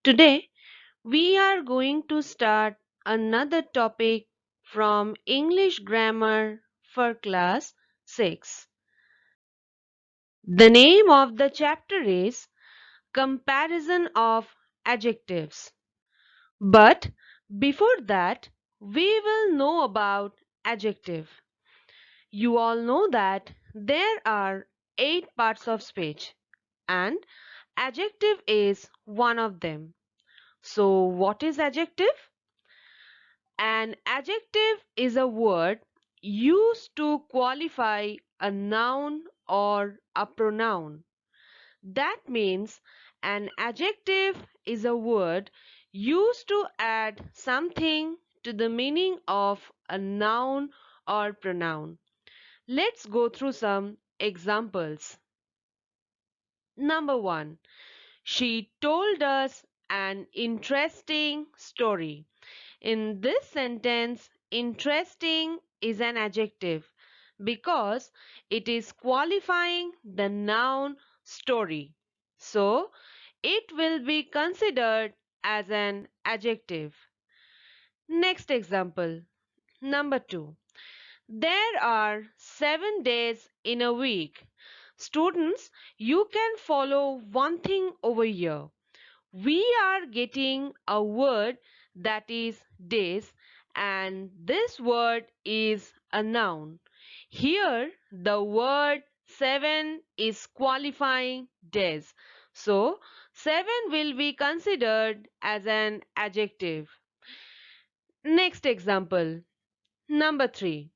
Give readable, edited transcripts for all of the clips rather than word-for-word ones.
Today, we are going to start another topic from English Grammar for Class 6. The name of the chapter is Comparison of Adjectives. But before that, we will know about adjective. You all know that there are 8 parts of speech and adjective is one of them. So, what is adjective? An adjective is a word used to qualify a noun or a pronoun. That means an adjective is a word used to add something to the meaning of a noun or pronoun. Let's go through some examples. Number 1. She told us an interesting story. In this sentence, interesting is an adjective because it is qualifying the noun story. So, it will be considered as an adjective. Next example, number 2. There are 7 days in a week. Students, you can follow one thing over here. We are getting a word that is days, and this word is a noun. Here the word 7 is qualifying days. So 7 will be considered as an adjective. Next example, number 3.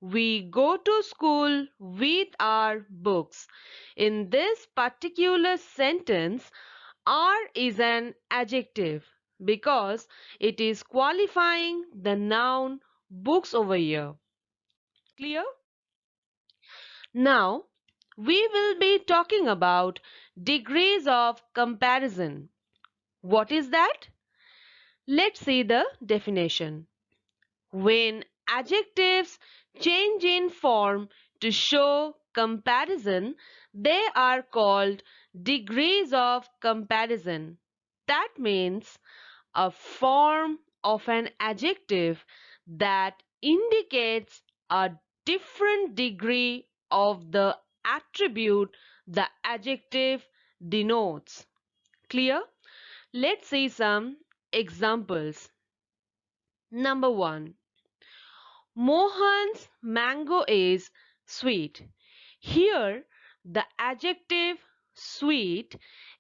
We go to school with our books. In this particular sentence, are is an adjective because it is qualifying the noun books over here. Clear? Now, we will be talking about degrees of comparison. What is that? Let's see the definition. When adjectives change in form to show comparison, they are called degrees of comparison. That means a form of an adjective that indicates a different degree of the attribute the adjective denotes. Clear? Let's see some examples. Number 1. Mohan's mango is sweet. Here, the adjective sweet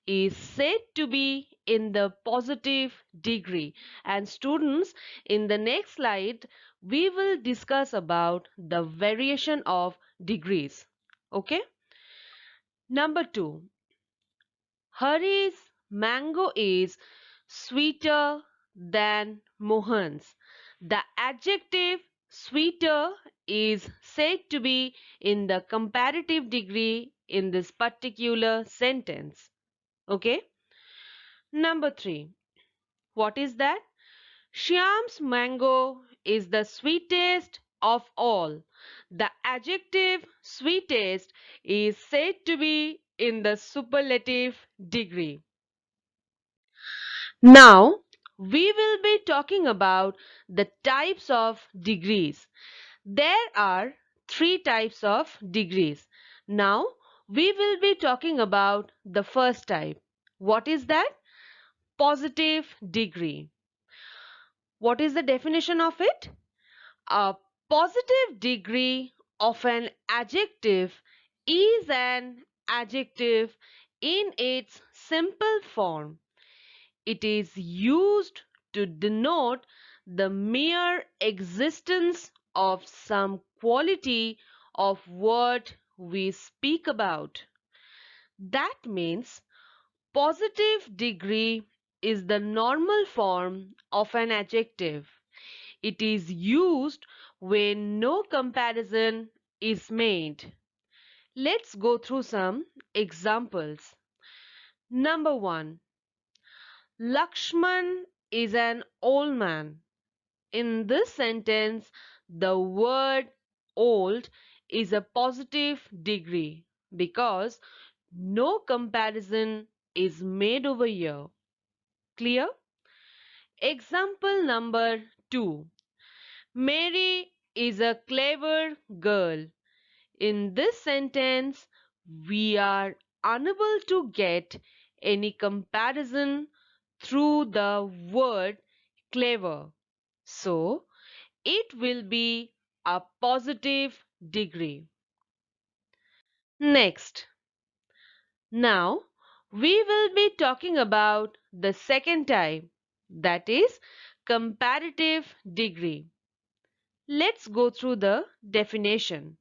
is said to be in the positive degree. And students, in the next slide, we will discuss about the variation of degrees. Okay? Number 2. Hari's mango is sweeter than Mohan's. The adjective sweeter is said to be in the comparative degree in this particular sentence. Okay? Number 3. What is that? Shyam's mango is the sweetest of all. The adjective sweetest is said to be in the superlative degree. Now, we will be talking about the types of degrees. There are 3 types of degrees. Now, we will be talking about the first type. What is that? Positive degree. What is the definition of it? A positive degree of an adjective is an adjective in its simple form. It is used to denote the mere existence of some quality of what we speak about. That means positive degree is the normal form of an adjective. It is used when no comparison is made. Let's go through some examples. Number 1. Lakshman is an old man. In this sentence, the word old is a positive degree because no comparison is made over here. Clear? Example number 2. Mary is a clever girl. In this sentence, we are unable to get any comparison through the word clever. So, it will be a positive degree. Next, now we will be talking about the second type, that is comparative degree. Let's go through the definition.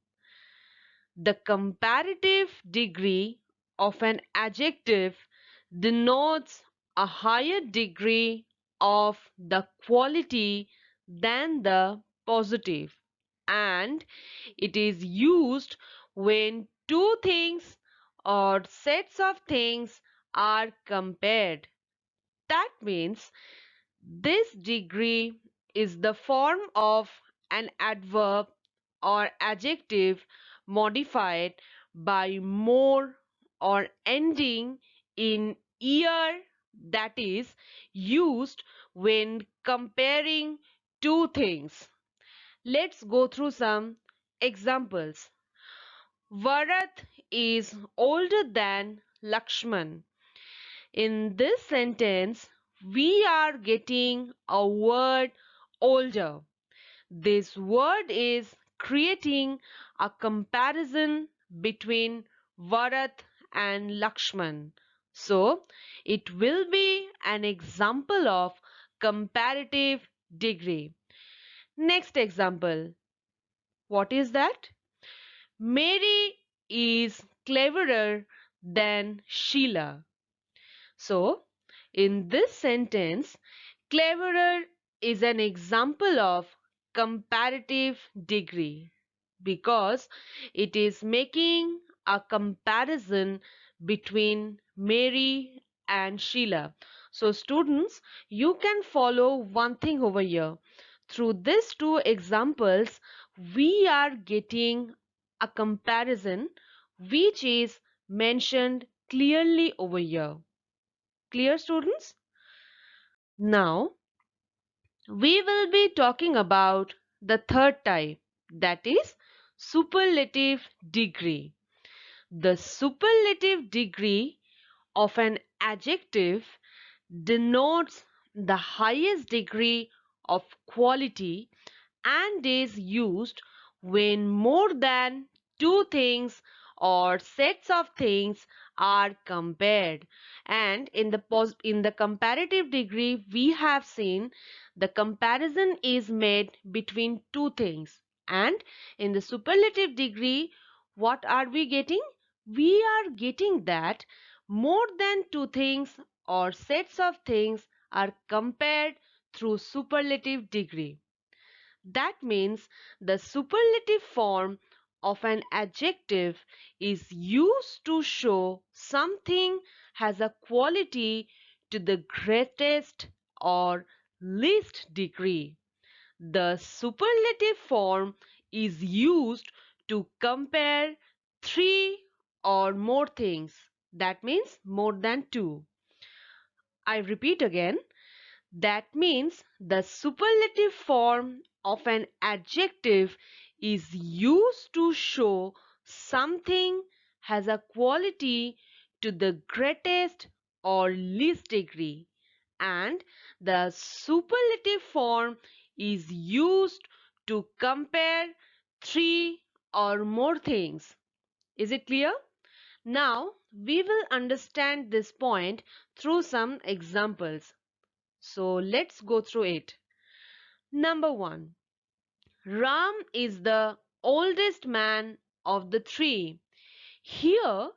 The comparative degree of an adjective denotes a higher degree of the quality than the positive, and it is used when two things or sets of things are compared. That means this degree is the form of an adverb or adjective modified by more or ending in "-er", that is used when comparing two things. Let's go through some examples. Bharat is older than Lakshman. In this sentence, we are getting a word older. This word is creating a comparison between Bharat and Lakshman. So, it will be an example of comparative degree. Next example. What is that? Mary is cleverer than Sheila. So, in this sentence, cleverer is an example of comparative degree because it is making a comparison between Mary and Sheila. So, students, you can follow one thing over here. Through these two examples, we are getting a comparison which is mentioned clearly over here. Clear, students? Now, we will be talking about the third type, that is superlative degree. The superlative degree of an adjective denotes the highest degree of quality and is used when more than two things or sets of things are compared. And in the comparative degree, we have seen the comparison is made between two things, and in the superlative degree, what are we getting? We are getting that more than two things or sets of things are compared through superlative degree. That means the superlative form of an adjective is used to show something has a quality to the greatest or least degree. The superlative form is used to compare three or more things. That means more than two. I repeat again. That means the superlative form of an adjective is used to show something has a quality to the greatest or least degree, and the superlative form is used to compare three or more things. Is it clear? Now we will understand this point through some examples. So let's go through it. Number 1. Ram is the oldest man of the three. Here,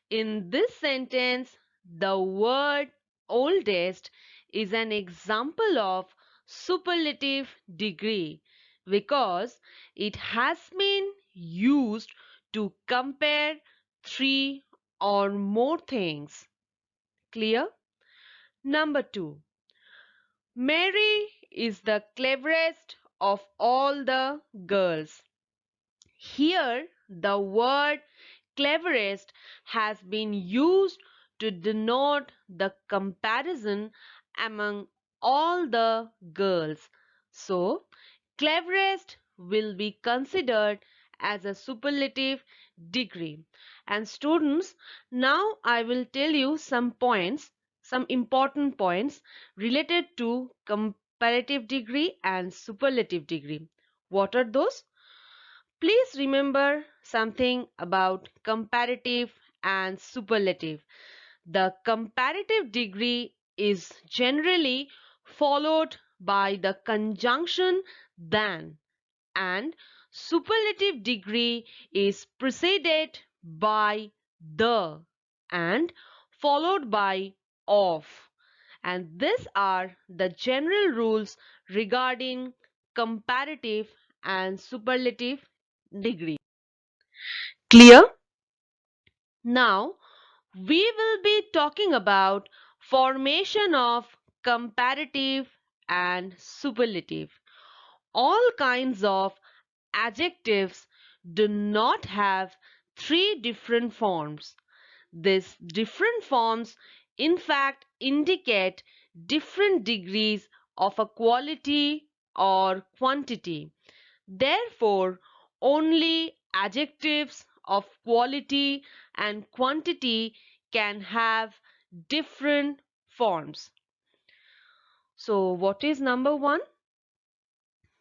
in this sentence, the word oldest is an example of superlative degree because it has been used to compare three or more things. Clear? Number 2. Mary is the cleverest of all the girls. Here, the word cleverest has been used to denote the comparison among all the girls. So, cleverest will be considered as a superlative degree. And students, now I will tell you some points, some important points related to comparative degree and superlative degree. What are those? Please remember something about comparative and superlative. The comparative degree is generally followed by the conjunction than, and superlative degree is preceded by the and followed by of. And these are the general rules regarding comparative and superlative degree. Clear? Now we will be talking about formation of comparative and superlative. All kinds of adjectives do not have three different forms. These different forms, in fact, indicate different degrees of a quality or quantity. Therefore, only adjectives of quality and quantity can have different forms. So, what is number one?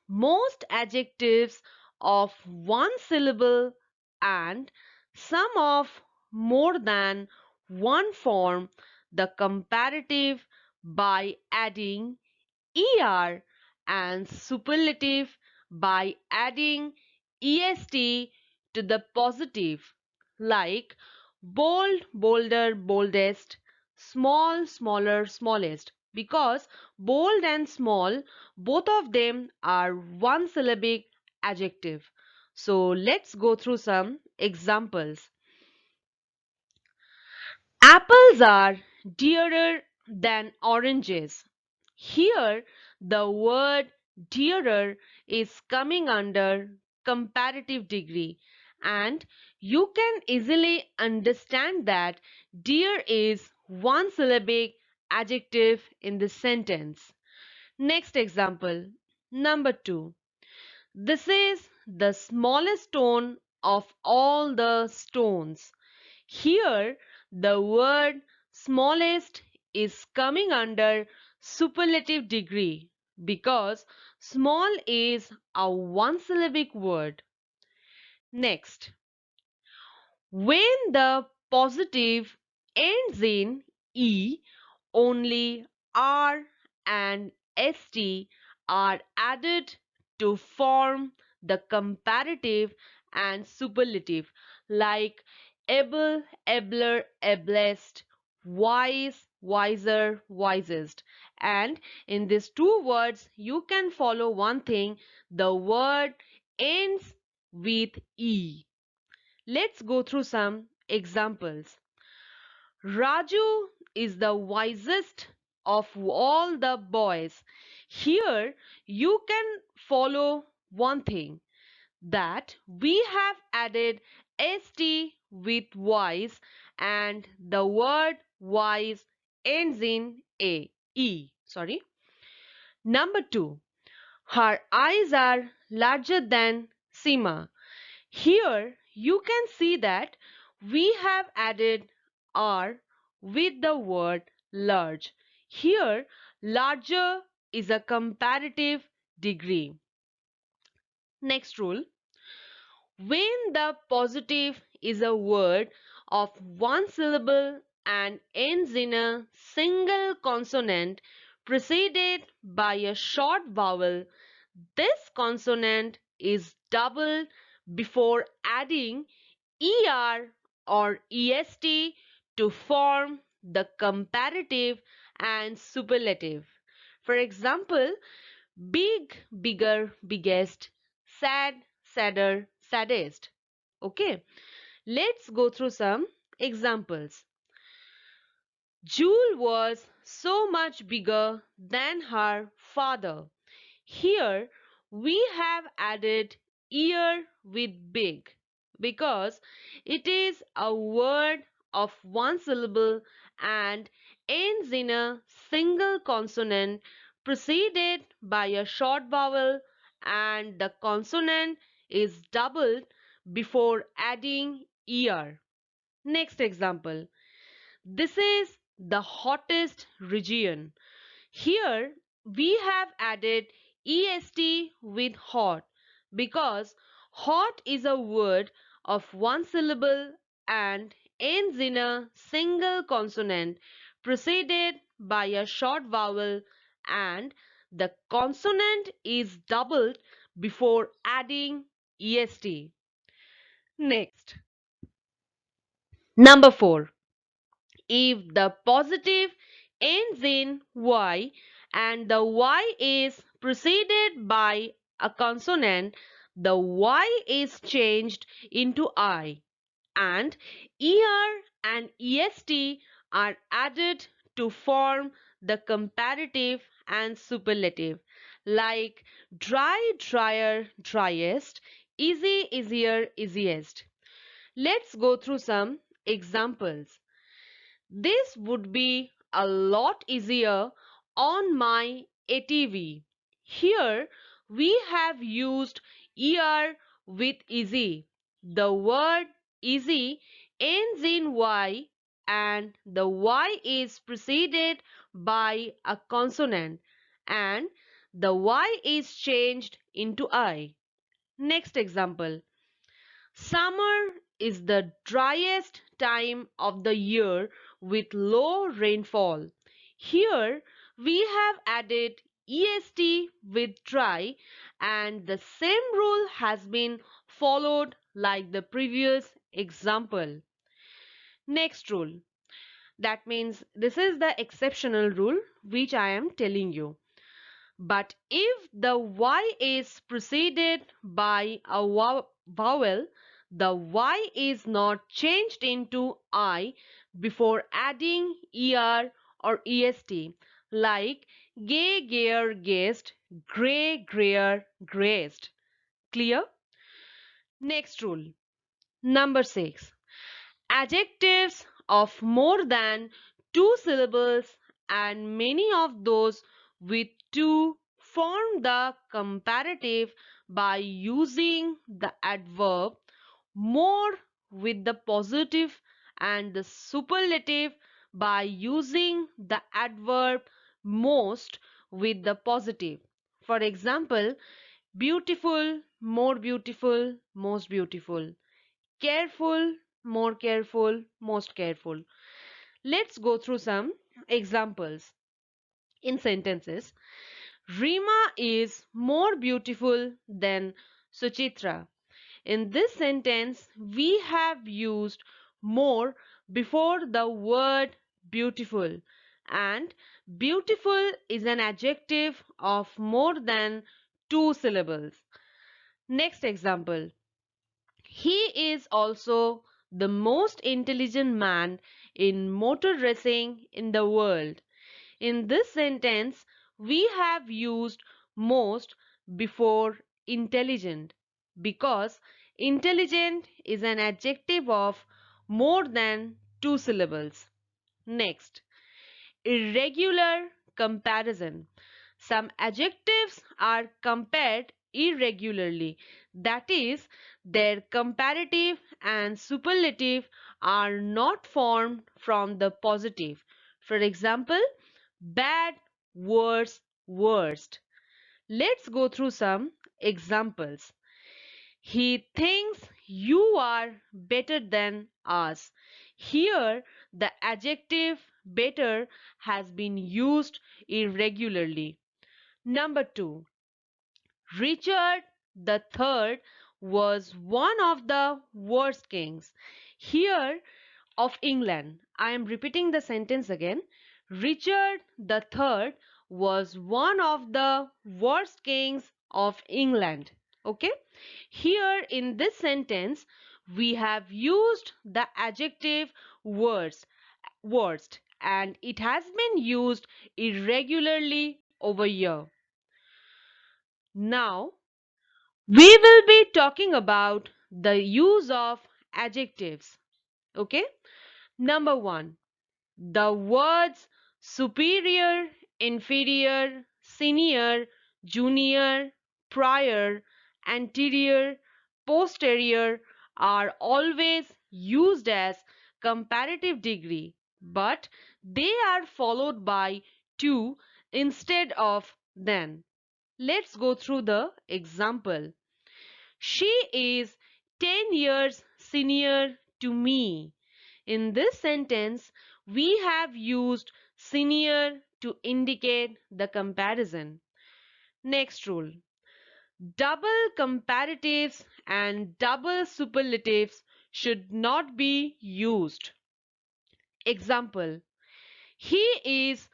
Most adjectives of one syllable and some of more than one form the comparative by adding er and superlative by adding est to the positive, like bold, bolder, boldest, small, smaller, smallest, because bold and small, both of them are one syllabic adjective. So let's go through some examples. Apples are dearer than oranges. Here, the word dearer is coming under comparative degree, and you can easily understand that dear is one syllabic adjective in this sentence. Next example, number 2. This is the smallest stone of all the stones. Here, the word smallest is coming under superlative degree because small is a one syllabic word. Next, when the positive ends in E, only R and ST are added to form the comparative and superlative, like able, abler, ablest, wise, wiser, wisest. And in these two words, you can follow one thing, the word ends with E. Let's go through some examples. Raju is the wisest of all the boys. Here you can follow one thing, that we have added st with wise and the word wise ends in a e. Sorry. Number 2. Her eyes are larger than Seema. Here you can see that we have added R with the word large. Here larger is a comparative degree. Next rule. When the positive is a word of one syllable and ends in a single consonant preceded by a short vowel, this consonant is doubled before adding er or est to form the comparative and superlative. For example, big, bigger, biggest, sad, sadder, saddest. Okay, let's go through some examples. Jewel was so much bigger than her father. Here we have added ear with big because it is a word of one syllable and ends in a single consonant preceded by a short vowel and the consonant is doubled before adding er. Next example. This is the hottest region. Here we have added est with hot because hot is a word of one syllable and ends in a single consonant preceded by a short vowel and the consonant is doubled before adding est. Next, number 4. If the positive ends in y and the y is preceded by a consonant, the y is changed into I and er and est are added to form the comparative and superlative like dry, drier, driest, easy, easier, easiest. Let's go through some examples. This would be a lot easier on my ATV. Here we have used er with easy. The word easy ends in y and the y is preceded by a consonant and the y is changed into I. Next example. Summer is the driest time of the year with low rainfall. Here we have added est with dry and the same rule has been followed like the previous example. Next rule. That means this is the exceptional rule which I am telling you. But if the y is preceded by a vowel, the y is not changed into I before adding er or est, like gay, gayer, gayest, grey, grayer, grayest. Clear? Next rule. Number 6. Adjectives of more than two syllables and many of those with two form the comparative by using the adverb more with the positive and the superlative by using the adverb most with the positive. For example, beautiful, more beautiful, most beautiful, careful, more careful, most careful. Let's go through some examples in sentences. Rima is more beautiful than Suchitra. In this sentence, we have used more before the word beautiful, and beautiful is an adjective of more than two syllables. Next example. He is also the most intelligent man in motor racing in the world. In this sentence, we have used most before intelligent because intelligent is an adjective of more than two syllables. Next, irregular comparison. Some adjectives are compared irregularly, that is, their comparative and superlative are not formed from the positive. For example, bad, worse, worst. Let's go through some examples. He thinks you are better than us. Here, the adjective better has been used irregularly. Number 2. Richard the Third was one of the worst kings. Here, of England. I am repeating the sentence again. Richard the Third was one of the worst kings of England. Okay. Here in this sentence, we have used the adjective worst and it has been used irregularly over here. Now, we will be talking about the use of adjectives. Okay. Number 1. The words Superior, inferior, senior, junior, prior, anterior, posterior are always used as comparative degree, but they are followed by to instead of than. Let's go through the example. She is 10 years senior to me. In this sentence, we have used senior to indicate the comparison. Next rule. Double comparatives and double superlatives should not be used. Example. He is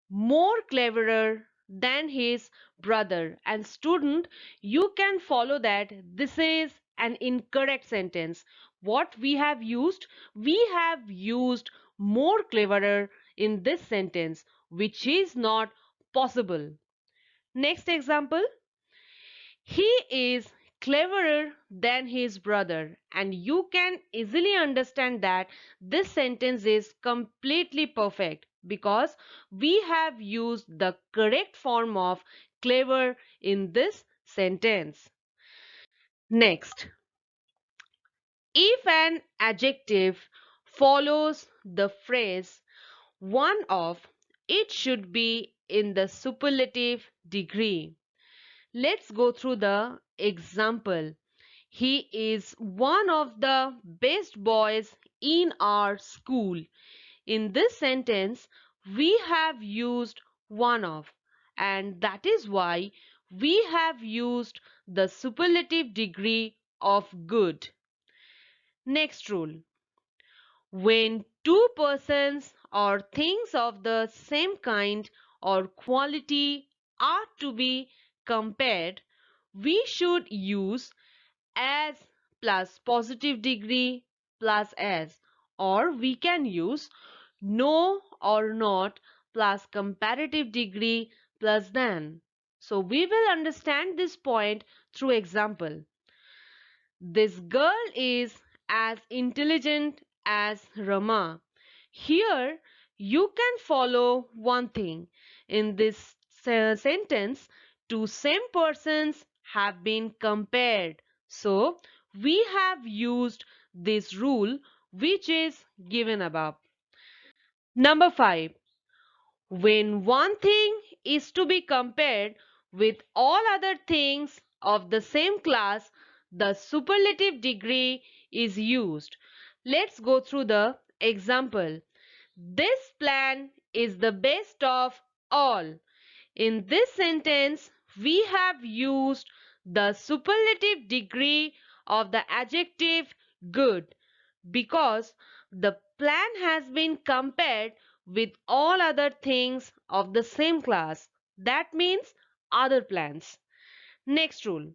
more cleverer than his brother. And student, you can follow that this is an incorrect sentence. What we have used? We have used more cleverer in this sentence, which is not possible. Next example. He is cleverer than his brother, and you can easily understand that this sentence is completely perfect because we have used the correct form of clever in this sentence. Next, if an adjective follows the phrase one of, it should be in the superlative degree. Let's go through the example. He is one of the best boys in our school. In this sentence, we have used one of, and that is why we have used the superlative degree of good. Next rule. When two persons or things of the same kind or quality are to be compared, we should use as plus positive degree plus as, or we can use no or not plus comparative degree plus than. So we will understand this point through example. This girl is as intelligent as Rama. Here you can follow one thing. In this sentence, two same persons have been compared. So we have used this rule which is given above. Number 5. When one thing is to be compared with all other things of the same class, the superlative degree is used. Let's go through the example. This plan is the best of all. In this sentence, we have used the superlative degree of the adjective good because the plan has been compared with all other things of the same class. That means other plans. Next rule.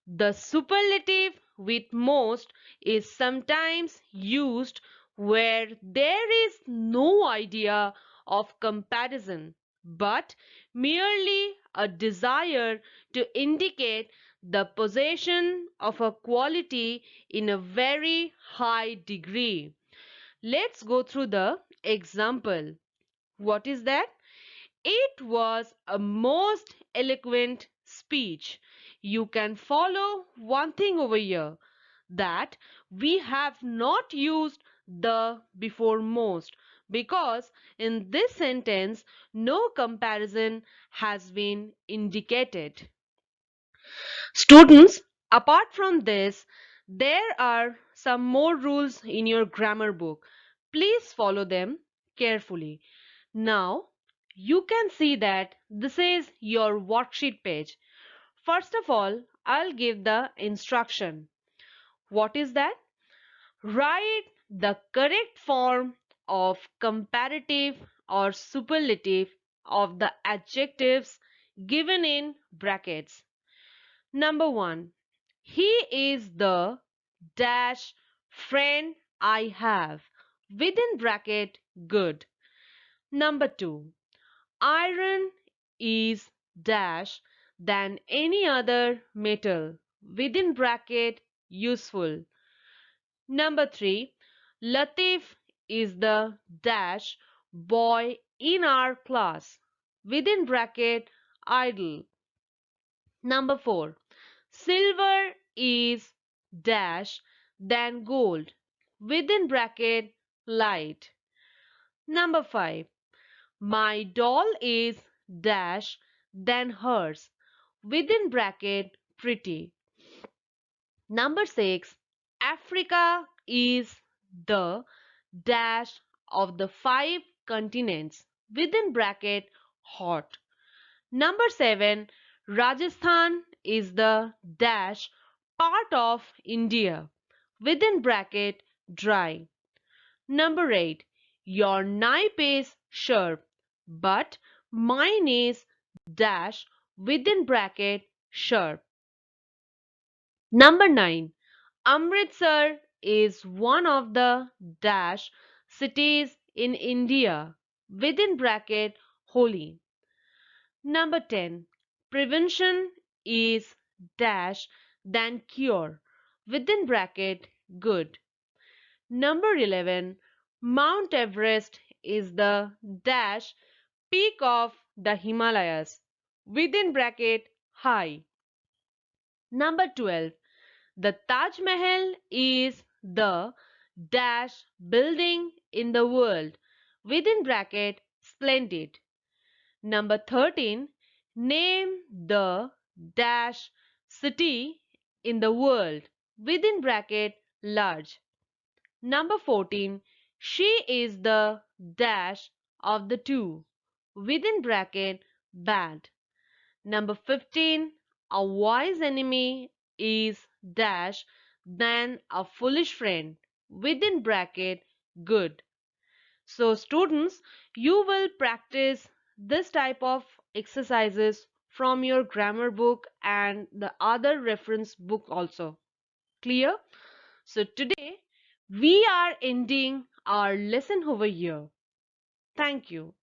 The superlative with most is sometimes used where there is no idea of comparison, but merely a desire to indicate the possession of a quality in a very high degree. Let's go through the example. What is that? It was a most eloquent speech. You can follow one thing over here, that we have not used the before most because in this sentence no comparison has been indicated. Students, apart from this, there are some more rules in your grammar book. Please follow them carefully. Now, you can see that this is your worksheet page. First of all, I'll give the instruction. What is that? Write the correct form of comparative or superlative of the adjectives given in brackets. Number 1. He is the dash friend I have within bracket good. Number 2. Iron is dash than any other metal within bracket useful. Number 3. Latif is the dash boy in our class. Within bracket, idle. Number 4. Silver is dash than gold. Within bracket, light. Number 5. My doll is dash than hers. Within bracket, pretty. Number 6. Africa is the dash of the 5 continents. Within bracket, hot. Number 7. Rajasthan is the dash part of India. Within bracket, dry. Number 8. Your knife is sharp, but mine is dash within bracket sharp. Number 9. Amritsar is one of the dash cities in India. Within bracket, holy. Number 10. Prevention is dash than cure. Within bracket, good. Number 11. Mount Everest is the dash peak of the Himalayas. Within bracket, high. Number 12. The Taj Mahal is the dash building in the world. Within bracket, splendid. Number 13. Name the dash city in the world. Within bracket, large. Number 14. She is the dash of the two. Within bracket, bad. Number 15. A wise enemy is dash than a foolish friend. Within bracket, good. So, students, you will practice this type of exercises from your grammar book and the other reference book also. Clear? So, today we are ending our lesson over here. Thank you.